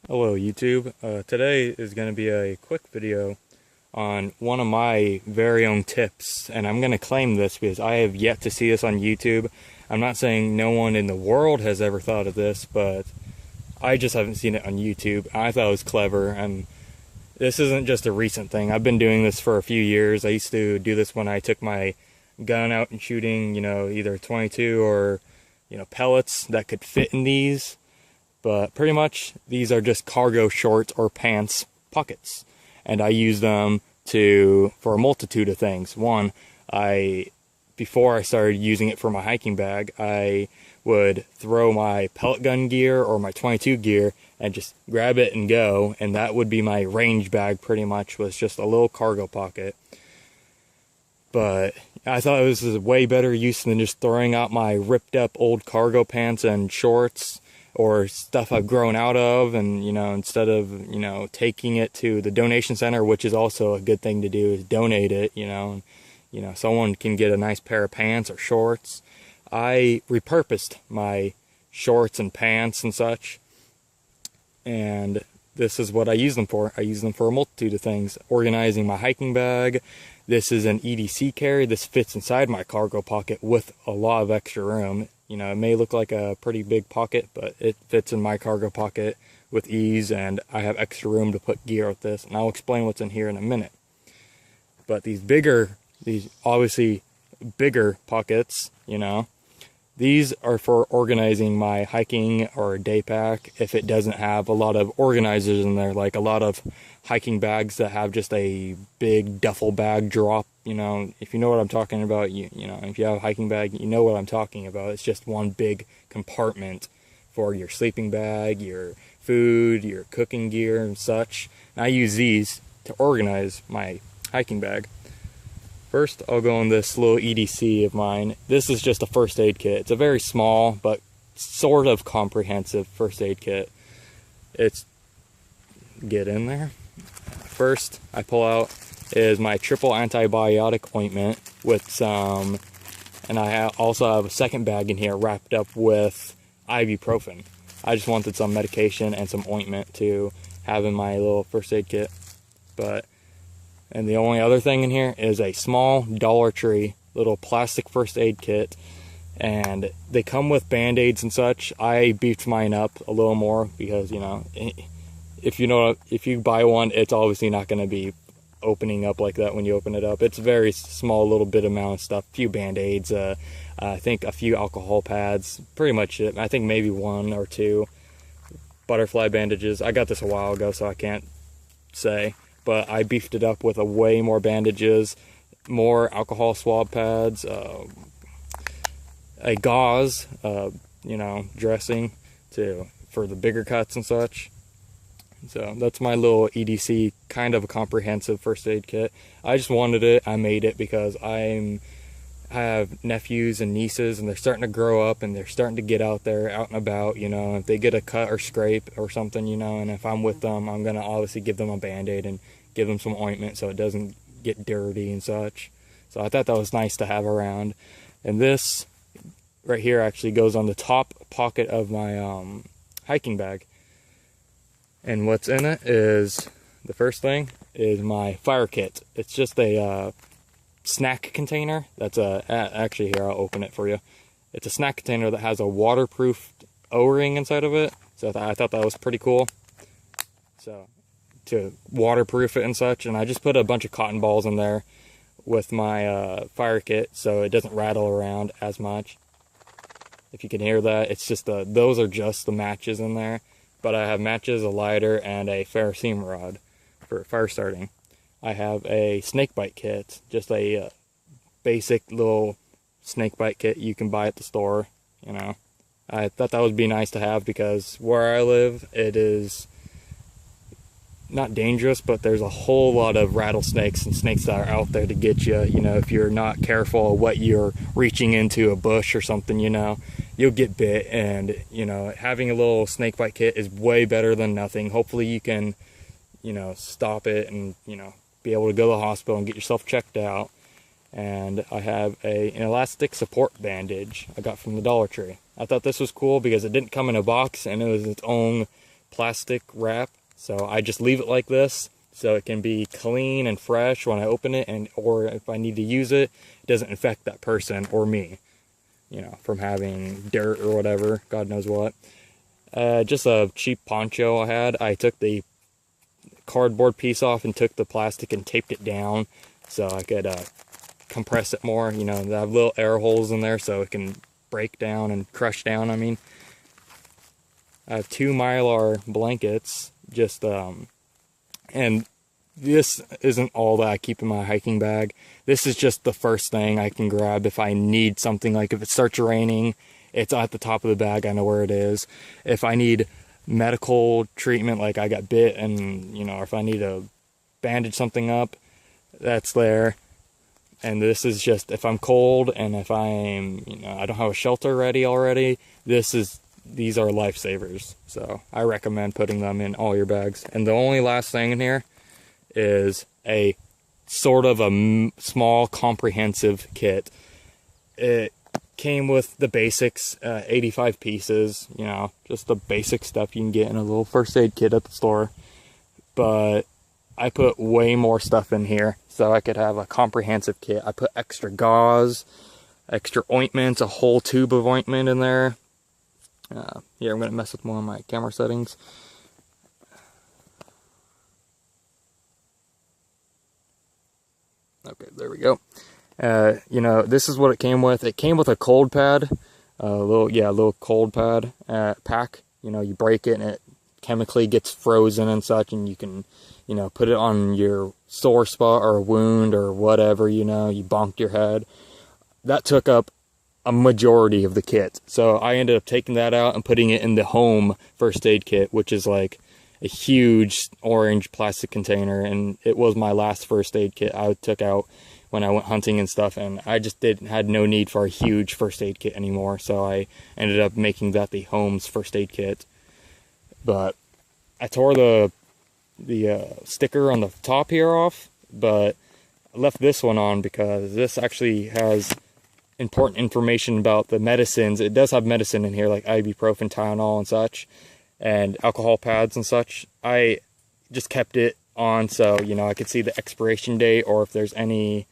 Hello YouTube. Today is going to be a quick video on one of my very own tips, and I'm going to claim this because I have yet to see this on YouTube. I'm not saying no one in the world has ever thought of this, but I just haven't seen it on YouTube. I thought it was clever, and this isn't just a recent thing. I've been doing this for a few years. I used to do this when I took my gun out and shooting, either 22 or, pellets that could fit in these. But pretty much these are just cargo shorts or pants pockets, and I use them for a multitude of things. One, before I started using it for my hiking bag, I would throw my pellet gun gear or my 22 gear and just grab it and go, and that would be my range bag. Pretty much was just a little cargo pocket. But I thought it was a way better use than just throwing out my ripped up old cargo pants and shorts or stuff I've grown out of, and instead of taking it to the donation center, which is also a good thing to do, is donate it. Someone can get a nice pair of pants or shorts. I repurposed my shorts and pants and such, and this is what I use them for. I use them for a multitude of things. Organizing my hiking bag. This is an EDC carry. This fits inside my cargo pocket with a lot of extra room. It may look like a pretty big pocket, but it fits in my cargo pocket with ease, and I have extra room to put gear with this, and I'll explain what's in here in a minute. But these obviously bigger pockets, these are for organizing my hiking or day pack if it doesn't have a lot of organizers in there, like a lot of hiking bags that have just a big duffel bag drop. If you know what I'm talking about, if you have a hiking bag, you know what I'm talking about. It's just one big compartment for your sleeping bag, your food, your cooking gear and such. And I use these to organize my hiking bag. First, I'll go on this little EDC of mine. This is just a first aid kit. It's a very small but sort of comprehensive first aid kit. Get in there. First, I pull out is my triple antibiotic ointment with some, and I also have a second bag in here wrapped up with ibuprofen. I just wanted some medication and some ointment to have in my little first aid kit. And the only other thing in here is a small Dollar Tree little plastic first aid kit, and they come with band-aids and such. I beefed mine up a little more because if you buy one, it's obviously not going to be opening up like that when you open it up. It's a very small little bit amount of stuff. A few band-aids, I think a few alcohol pads, pretty much it. I think maybe one or two butterfly bandages. I got this a while ago, so I can't say, but I beefed it up with a way more bandages, more alcohol swab pads, a gauze, dressing for the bigger cuts and such. So that's my little EDC, kind of a comprehensive first aid kit. I just wanted it. I made it because I have nephews and nieces, and they're starting to grow up, and they're starting to get out there, out and about. If they get a cut or scrape or something, and if I'm with them, I'm gonna obviously give them a band-aid and give them some ointment so it doesn't get dirty and such. So I thought that was nice to have around. And this right here actually goes on the top pocket of my hiking bag. And what's in it is, the first thing is my fire kit. It's just a snack container. Actually here, I'll open it for you. It's a snack container that has a waterproof O-ring inside of it. So I thought that was pretty cool. So to waterproof it and such, and I just put a bunch of cotton balls in there with my fire kit so it doesn't rattle around as much. If you can hear that, it's just those are just the matches in there. But I have matches, a lighter, and a ferrocerium rod for fire starting. I have a snake bite kit, just a basic little snake bite kit you can buy at the store. I thought that would be nice to have because where I live, it is not dangerous, but there's a whole lot of rattlesnakes and snakes that are out there to get you. If you're not careful of what you're reaching into, a bush or something, you'll get bit. And having a little snake bite kit is way better than nothing. Hopefully you can stop it and be able to go to the hospital and get yourself checked out. And I have an elastic support bandage I got from the Dollar Tree. I thought this was cool because it didn't come in a box, and it was its own plastic wrap, so I just leave it like this so it can be clean and fresh when I open it, and or if I need to use it, it doesn't infect that person or me, you know, from having dirt or whatever, God knows what. Just a cheap poncho I had. I took the cardboard piece off and took the plastic and taped it down so I could compress it more. You know, they have little air holes in there so it can break down and crush down. I mean, I have 2 Mylar blankets, just and this isn't all that I keep in my hiking bag. This is just the first thing I can grab if I need something. Like if it starts raining, it's at the top of the bag, I know where it is. If I need medical treatment, like I got bit and, you know, if I need to bandage something up, that's there. And this is just if I'm cold and if I'm, you know, I don't have a shelter ready already, these are lifesavers. So I recommend putting them in all your bags. And the only last thing in here is a sort of a small comprehensive kit. It came with the basics, 85 pieces, you know, just the basic stuff you can get in a little first aid kit at the store. But I put way more stuff in here so I could have a comprehensive kit. I put extra gauze, extra ointments, a whole tube of ointment in there. Here, I'm going to mess with more of my camera settings. Okay, there we go. You know, this is what it came with. It came with a cold pad, a little cold pad pack. You know, you break it and it chemically gets frozen and such, and you can, you know, put it on your sore spot or a wound or whatever, you know, you bonked your head. That took up a majority of the kit. So I ended up taking that out and putting it in the home first aid kit, which is like a huge orange plastic container, and it was my last first aid kit I took out when I went hunting and stuff, and I just had no need for a huge first aid kit anymore, so I ended up making that the home's first aid kit. But I tore the sticker on the top here off, but I left this one on because this actually has important information about the medicines. It does have medicine in here, like ibuprofen, Tylenol and such, and alcohol pads and such. I just kept it on so, you know, I could see the expiration date, or if there's any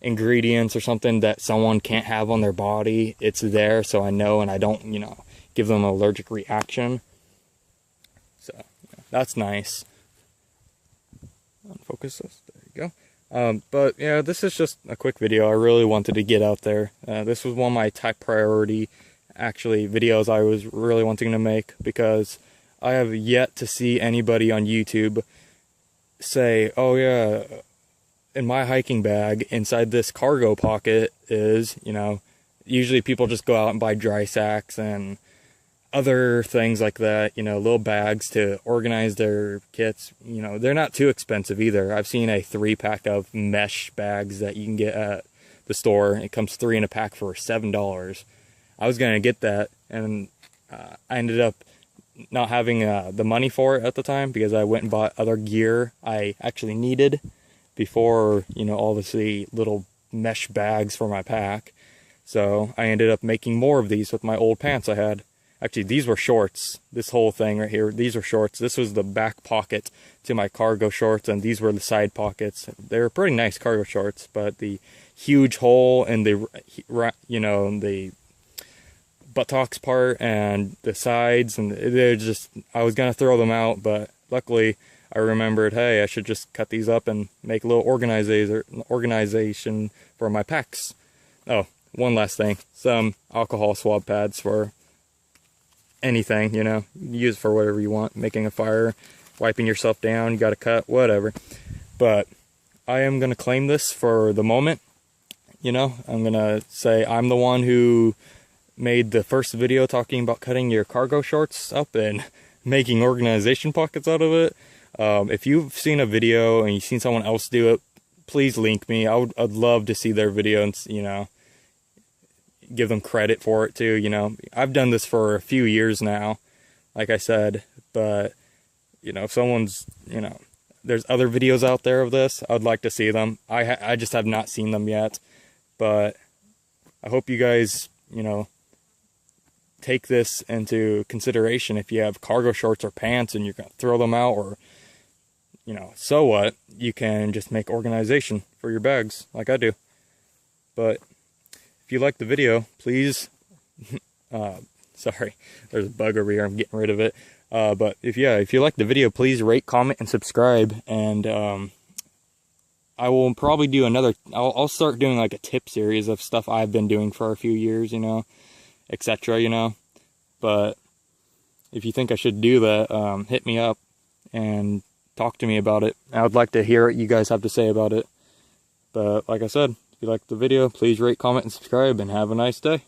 ingredients or something that someone can't have on their body, it's there so I know, and I don't, you know, give them an allergic reaction. So yeah, that's nice. Unfocus this, there you go. But yeah, this is just a quick video. I really wanted to get out there. This was one of my top priority actually videos I was really wanting to make, because I have yet to see anybody on YouTube say, oh yeah, in my hiking bag inside this cargo pocket is, you know, usually people just go out and buy dry sacks and other things like that, you know, little bags to organize their kits. You know, they're not too expensive either. I've seen a 3-pack of mesh bags that you can get at the store. It comes 3 in a pack for $7. I was going to get that, and I ended up not having the money for it at the time, because I went and bought other gear I actually needed before, you know, all the little mesh bags for my pack. So I ended up making more of these with my old pants I had. Actually, these were shorts. This whole thing right here, these were shorts. This was the back pocket to my cargo shorts, and these were the side pockets. They were pretty nice cargo shorts, but the huge hole in the, you know, the buttocks part and the sides, and they're just, I was gonna throw them out, but luckily I remembered, hey, I should just cut these up and make a little organization for my packs. Oh, one last thing, some alcohol swab pads for anything, you know, use it for whatever you want, making a fire, wiping yourself down, you got a cut, whatever. But I am gonna claim this for the moment, you know. I'm gonna say I'm the one who made the first video talking about cutting your cargo shorts up and making organization pockets out of it. If you've seen a video and you've seen someone else do it, please link me. I'd love to see their video and, you know, give them credit for it too. You know, I've done this for a few years now, like I said, but, you know, if someone's, you know, there's other videos out there of this, I'd like to see them. I just have not seen them yet, but I hope you guys, you know, take this into consideration. If you have cargo shorts or pants and you're going to throw them out, or, you know, so what? You can just make organization for your bags like I do. But if you like the video, please, sorry, there's a bug over here, I'm getting rid of it. But if you like the video, please rate, comment, and subscribe. And I will probably do another, I'll start doing like a tip series of stuff I've been doing for a few years, you know, etc., you know. But if you think I should do that, hit me up and talk to me about it. I would like to hear what you guys have to say about it. But like I said, if you like the video, please rate, comment, and subscribe, and have a nice day.